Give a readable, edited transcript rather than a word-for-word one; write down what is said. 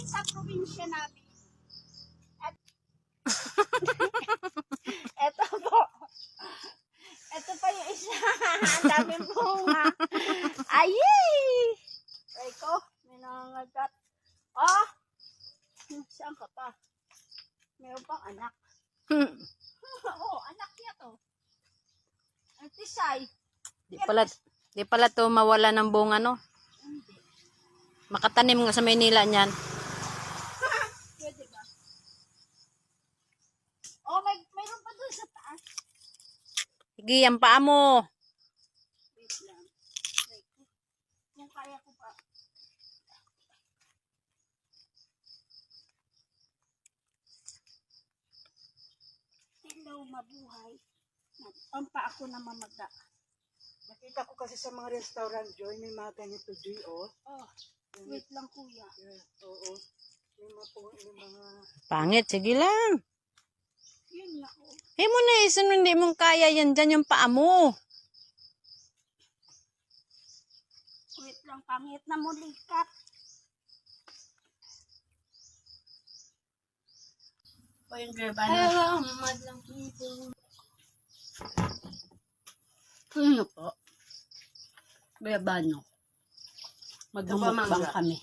malapit sa probinsya namin. At eto po. Ito pa yung isa. Ang daming bunga. Ayay! Ay ko, may nangangagat. Oh! Saan ka pa? Meron pang anak. Oo, anak niya to. Ang tisay. Di pala to mawala ng bunga, no? Hindi. Makatanim nga sa Maynila niyan. Pwede ba? Oh, mayroon pa doon sa taas. Sige, ang paa mo. Wait lang. Wait. Kung kaya ko pa. Hello, mabuhay. Ang paa ko na mamaga. Nakita ko kasi sa mga restaurant, Joy, may mga ganito, Joy, oh. Oh, wait lang kuya. Yeah, oo. May mga... Pangit, sige lang. Yun na oh. Eh mo na, hindi mong kaya yan dyan yung paa mo. Wait lang, pangit na mulikat. O yung graba na. Madlang kito. Ano po? Bayabano. Magmumukbang kami.